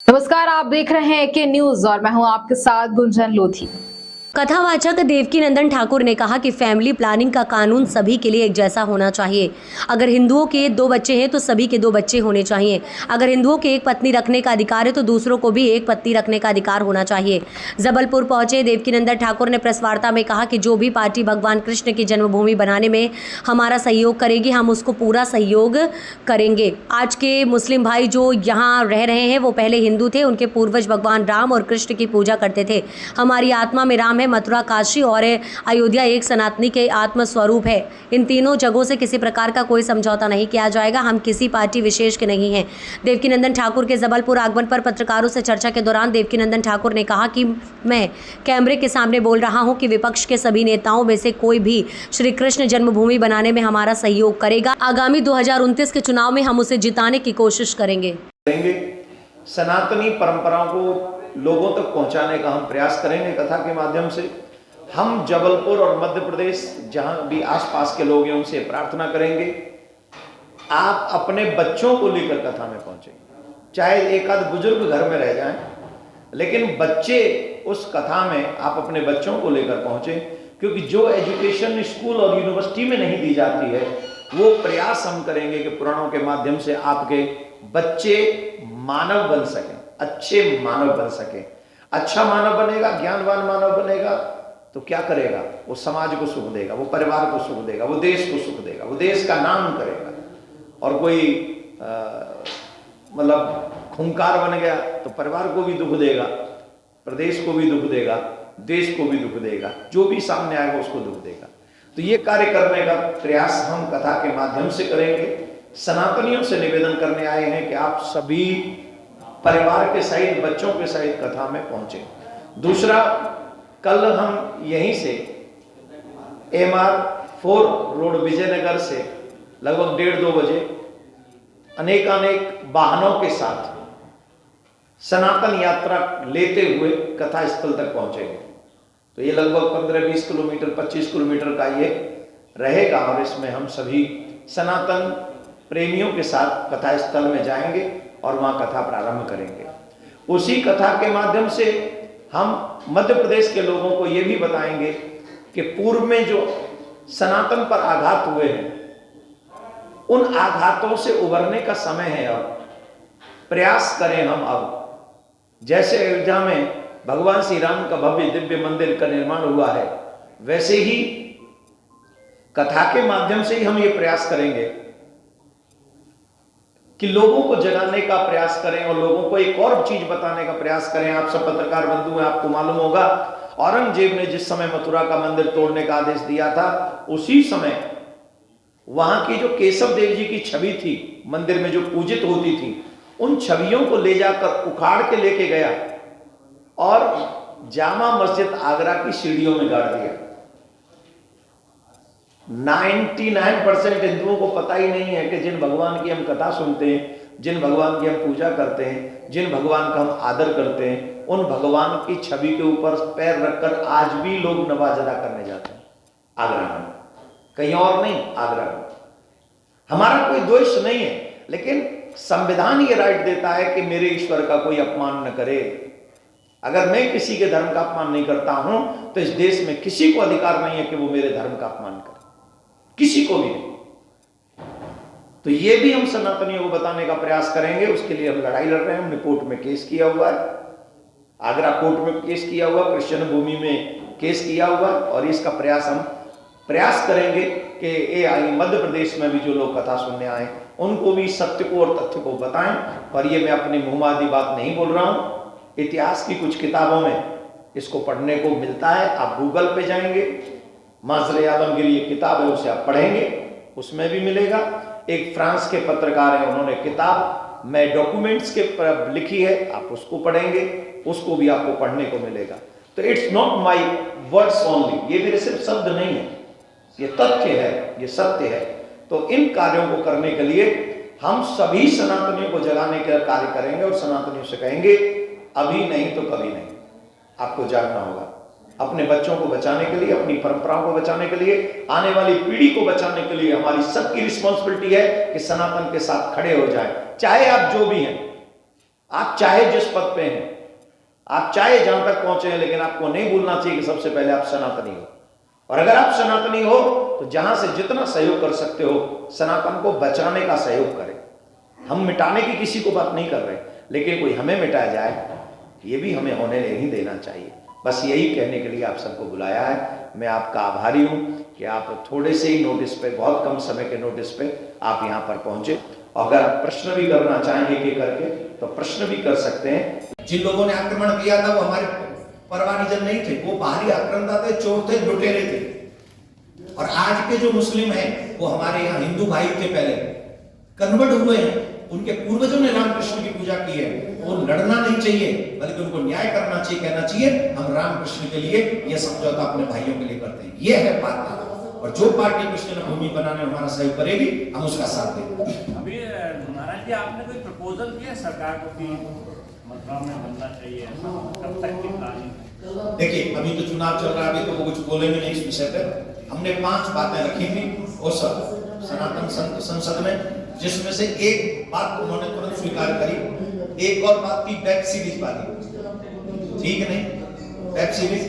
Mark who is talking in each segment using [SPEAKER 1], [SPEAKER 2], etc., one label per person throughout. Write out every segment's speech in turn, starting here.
[SPEAKER 1] नमस्कार, आप देख रहे हैं के न्यूज और मैं हूं आपके साथ गुंजन लोधी।
[SPEAKER 2] कथावाचक देवकीनंदन ठाकुर ने कहा कि फैमिली प्लानिंग का कानून सभी के लिए एक जैसा होना चाहिए। अगर हिंदुओं के 2 बच्चे हैं तो सभी के 2 बच्चे होने चाहिए। अगर हिंदुओं के एक पत्नी रखने का अधिकार है तो दूसरों को भी एक पत्नी रखने का अधिकार होना चाहिए। जबलपुर पहुंचे देवकीनंदन ठाकुर ने प्रेस वार्ता में कहा कि जो भी पार्टी भगवान कृष्ण की जन्मभूमि बनाने में हमारा सहयोग करेगी, हम उसको पूरा सहयोग करेंगे। आज के मुस्लिम भाई जो यहाँ रह रहे हैं वो पहले हिंदू थे, उनके पूर्वज भगवान राम और कृष्ण की पूजा करते थे। हमारी आत्मा में राम है, मथुरा, काशी और अयोध्या एक सनातनी के आत्म स्वरूप है। इन तीनों जगहों से किसी प्रकार का कोई समझौता नहीं किया जाएगा। हम किसी पार्टी विशेष के नहीं हैं। देवकीनंदन ठाकुर के जबलपुर आगमन पर पत्रकारों से चर्चा के दौरान देवकीनंदन ठाकुर ने कहा कि मैं कैमरे के सामने बोल रहा हूं कि विपक्ष के सभी नेताओं में से कोई भी श्री कृष्ण जन्मभूमि बनाने में हमारा सहयोग करेगा। आगामी 2029 के चुनाव में हम उसे जिताने की कोशिश करेंगे।
[SPEAKER 3] सनातनी परंपराओं को लोगों तक पहुंचाने का हम प्रयास करेंगे। कथा के माध्यम से हम जबलपुर और मध्य प्रदेश जहां भी आसपास के लोग हैं उनसे प्रार्थना करेंगे, आप अपने बच्चों को लेकर कथा में पहुंचे। चाहे एक आध बुजुर्ग घर में रह जाएं, लेकिन बच्चे उस कथा में आप अपने बच्चों को लेकर पहुंचे, क्योंकि जो एजुकेशन स्कूल और यूनिवर्सिटी में नहीं दी जाती है वो प्रयास हम करेंगे कि पुराणों के माध्यम से आपके बच्चे मानव बन सकें, अच्छे मानव बन सकें। अच्छा मानव बनेगा, ज्ञानवान मानव बनेगा तो क्या करेगा? वो समाज को सुख देगा, वो परिवार को सुख देगा, वो देश को सुख देगा, वो देश का नाम करेगा। और कोई मतलब खूंखार बन गया तो परिवार को भी दुख देगा, प्रदेश को भी दुख देगा, देश को भी दुख देगा, जो भी सामने आएगा उसको दुख देगा। तो ये कार्य करने का प्रयास हम कथा के माध्यम से करेंगे। सनातनियों से निवेदन करने आए हैं कि आप सभी परिवार के सहित, बच्चों के सहित कथा में पहुंचे। दूसरा, कल हम यहीं से MR4 रोड विजयनगर से लगभग 1:30-2 बजे अनेकानेक वाहनों के साथ सनातन यात्रा लेते हुए कथा स्थल तक पहुंचेंगे। तो ये लगभग 15-20 किलोमीटर, 25 किलोमीटर का ये रहेगा और इसमें हम सभी सनातन प्रेमियों के साथ कथा स्थल में जाएंगे और वहां कथा प्रारंभ करेंगे। उसी कथा के माध्यम से हम मध्य प्रदेश के लोगों को ये भी बताएंगे कि पूर्व में जो सनातन पर आघात हुए हैं उन आघातों से उबरने का समय है। अब प्रयास करें हम, अब जैसे अयोध्या में भगवान श्री राम का भव्य दिव्य मंदिर का निर्माण हुआ है, वैसे ही कथा के माध्यम से ही हम ये प्रयास करेंगे कि लोगों को जगाने का प्रयास करें और लोगों को एक और चीज बताने का प्रयास करें। आप सब पत्रकार बंधु हैं, आपको मालूम होगा औरंगजेब ने जिस समय मथुरा का मंदिर तोड़ने का आदेश दिया था, उसी समय वहां की जो केशव देव जी की छवि थी मंदिर में जो पूजित होती थी, उन छवियों को ले जाकर उखाड़ के लेके गया और जामा मस्जिद आगरा की सीढ़ियों में गाड़ दिया। 99% हिंदुओं को पता ही नहीं है कि जिन भगवान की हम कथा सुनते हैं, जिन भगवान की हम पूजा करते हैं, जिन भगवान का हम आदर करते हैं, उन भगवान की छवि के ऊपर पैर रखकर आज भी लोग नमाज अदा करने जाते हैं आगरा में, कहीं और नहीं, आगरा में। हमारा कोई द्वेष नहीं है, लेकिन संविधान ये राइट देता है कि मेरे ईश्वर का कोई अपमान न करे। अगर मैं किसी के धर्म का अपमान नहीं करता हूं तो इस देश में किसी को अधिकार नहीं है कि वो मेरे धर्म का अपमान करे, किसी को भी नहीं। तो ये भी हम सनातनियों को बताने का प्रयास करेंगे। उसके लिए हम लड़ाई लड़ रहे हैं। हमने कोर्ट में केस किया हुआ है, आगरा कोर्ट में केस किया हुआ, कृष्ण भूमि में केस किया हुआ, और इसका प्रयास करेंगे कि AI मध्य प्रदेश में भी जो लोग कथा सुनने आए उनको भी सत्य को और तथ्य को बताएं। और ये मैं अपनी मुंहमादी बात नहीं बोल रहा हूं, इतिहास की कुछ किताबों में इसको पढ़ने को मिलता है। आप गूगल पे जाएंगे, माजरे आलमगीर ये किताब है, उसे आप पढ़ेंगे, उसमें भी मिलेगा। एक फ्रांस के पत्रकार हैं, उन्होंने किताब मैं डॉक्यूमेंट्स के पर लिखी है, आप उसको पढ़ेंगे, उसको भी आपको पढ़ने को मिलेगा। तो it's not my words only, ये मेरे सिर्फ शब्द नहीं है, ये तथ्य है, ये सत्य है। तो इन कार्यों को करने के लिए हम सभी सनातनियों को जगाने का कार्य करेंगे और सनातनियों से कहेंगे अभी नहीं तो कभी नहीं, आपको जागना होगा। अपने बच्चों को बचाने के लिए, अपनी परंपराओं को बचाने के लिए, आने वाली पीढ़ी को बचाने के लिए हमारी सबकी रिस्पॉन्सिबिलिटी है कि सनातन के साथ खड़े हो जाए, चाहे आप जो भी हैं। आप चाहे जिस पद पे हैं, आप चाहे जहां तक पहुंचे हैं, लेकिन आपको नहीं भूलना चाहिए कि सबसे पहले आप सनातनी हो। और अगर आप सनातनी हो तो जहां से जितना सहयोग कर सकते हो सनातन को बचाने का सहयोग करें। हम मिटाने की किसी को बात नहीं कर रहे, लेकिन कोई हमें मिटाया जाए ये भी हमें होने नहीं देना चाहिए। बस यही कहने के लिए आप सबको बुलाया है। मैं आपका आभारी हूं कि आप थोड़े से ही नोटिस पे, बहुत कम समय के नोटिस पे आप यहां पर पहुंचे। और अगर आप प्रश्न भी करना चाहेंगे एक करके तो प्रश्न भी कर सकते हैं। जिन लोगों ने आक्रमण किया था वो हमारे परवानीजन नहीं थे, वो बाहरी आक्रांता थे, चोर थे, लुटेरे थे। और आज के जो मुस्लिम हैं वो हमारे यहाँ हिंदू भाई थे, पहले कन्वर्ट हुए हैं। उनके पूर्वजों ने रामकृष्ण की पूजा की है। वो लड़ना नहीं चाहिए, बल्कि उनको न्याय करना चाहिए, कहना चाहिए हम रामकृष्ण के लिए ये समझौता अपने भाइयों के लिए करते हैं। ये है बात। और जो पार्टी कृष्ण भूमि बनाने में हमारा सहयोग करेगी हम उसका साथ देंगे।
[SPEAKER 4] अभी महाराज जी आपने कोई प्रपोजल किया सरकार को कि मथुरा में बनना चाहिए, कब तक की प्लानिंग?
[SPEAKER 3] देखिए अभी तो चुनाव चल रहा है, अभी तो वो कुछ बोलेंगे नहीं इस विषय पे। हमने 5 बातें रखी थी उस सनातन संसद में, जिसमें से एक बात उन्होंने तुरंत स्वीकार करी। एक और बात की वेब सीरीज वाली, ठीक नहीं? वेब सीरीज,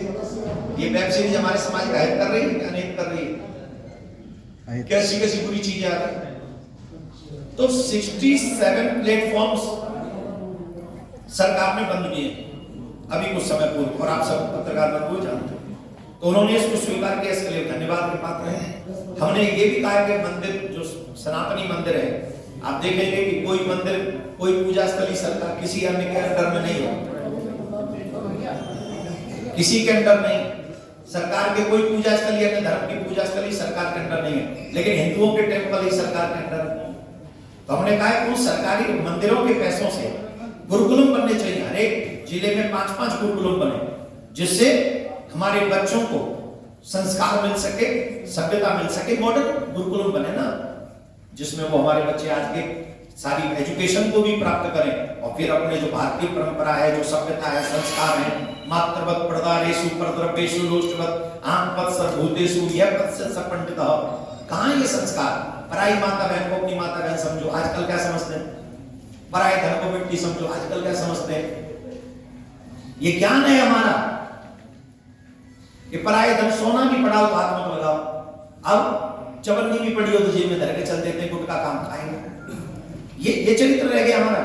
[SPEAKER 3] ये वेब सीरीज हमारे समाज का हित कर रही है क्या नहीं कर रही है? कैसी कैसी बुरी चीजें आ रही है। तो 67 प्लेटफॉर्म्स सरकार ने बंद किए अभी कुछ समय पूर्व, और आप सब पत्रकार बंधु जानते हैं। तो उन्होंने इसको स्वीकार किया, इसके लिए धन्यवाद के पात्र हैं। हमने ये भी कहा कि मंदिर जो सनातनी मंदिर है, आप देखेंगे कि कोई मंदिर, कोई पूजा स्थली सरकार किसी अन्य के अंडर में नहीं है, किसी के अंडर नहीं। सरकार के कोई पूजा स्थली, अन्य धर्म की पूजा स्थली सरकार के अंडर नहीं है, लेकिन हिंदुओं के टेम्पल ही सरकार के अंडर है। तो हमने कहा कि उन सरकारी मंदिरों के पैसों से गुरुकुलम बनने चाहिए। हर एक जिले में 5-5 गुरुकुलम बने, जिससे हमारे बच्चों को संस्कार मिल सके, सभ्यता मिल सके। मॉडर्न गुरुकुलम बने ना, जिसमें वो हमारे बच्चे आज के सारी एजुकेशन को भी प्राप्त करें, और फिर अपने जो भारतीय परंपरा है, जो सभ्यता है, संस्कार है, मातृवत प्रदारेषु परद्रव्येषु लोष्टवत आंपत सर्वभूतेषु यपत से सपंडितः। कहाँ ये संस्कार? पराई माता बहन को अपनी माता बहन समझो, आजकल क्या समझते हैं? पराई धन को मिट्टी समझो, आजकल क्या समझते हैं? ये ज्ञान है हमारा कि पराई धन, सोना भी पड़ा हो तो हाथ में लगाओ, अब चवन्नी भी पड़ी हो तो जेब में धर के चल देते हैं, गुटखा काम खाएंगे। ये चरित्र रह गया हमारा।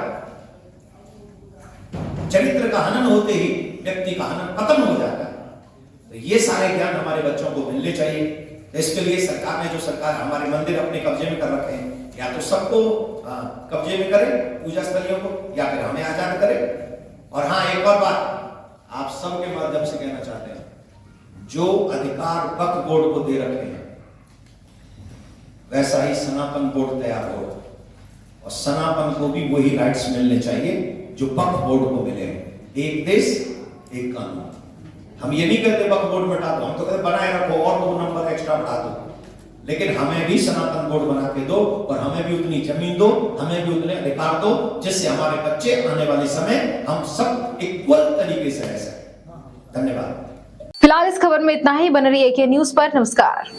[SPEAKER 3] चरित्र का हनन होते ही व्यक्ति का हनन, पतन हो जाता है। तो ये सारे ज्ञान हमारे बच्चों को मिलने चाहिए। तो इसके लिए सरकार ने, जो सरकार हमारे मंदिर अपने कब्जे में कर रखे हैं, या तो सबको कब्जे में करे पूजा स्थलियों को, या फिर हमें आजाद करे। और हाँ, एक और बात आप सबके माध्यम से कहना चाहते हैं, जो अधिकार वक्फ बोर्ड को दे रखे हैं वैसा ही सनातन बोर्ड तैयार हो, और सनातन को भी वही राइट्स मिलने चाहिए जो वक्फ बोर्ड को मिले। एक देश एक कानून। हम ये नहीं कहते वक्फ बोर्ड हटा दो, हम तो कहते बनाए रखो और 2 नंबर एक्स्ट्रा बढ़ा दो, लेकिन हमें भी सनातन बोर्ड बना के दो, और हमें भी उतनी जमीन दो, हमें भी उतने अधिकार दो, जिससे हमारे बच्चे आने वाले समय हम सब इक्वल तरीके से रह सकें। धन्यवाद।
[SPEAKER 1] फिलहाल इस खबर में इतना ही। बन रही AK न्यूज पर। नमस्कार।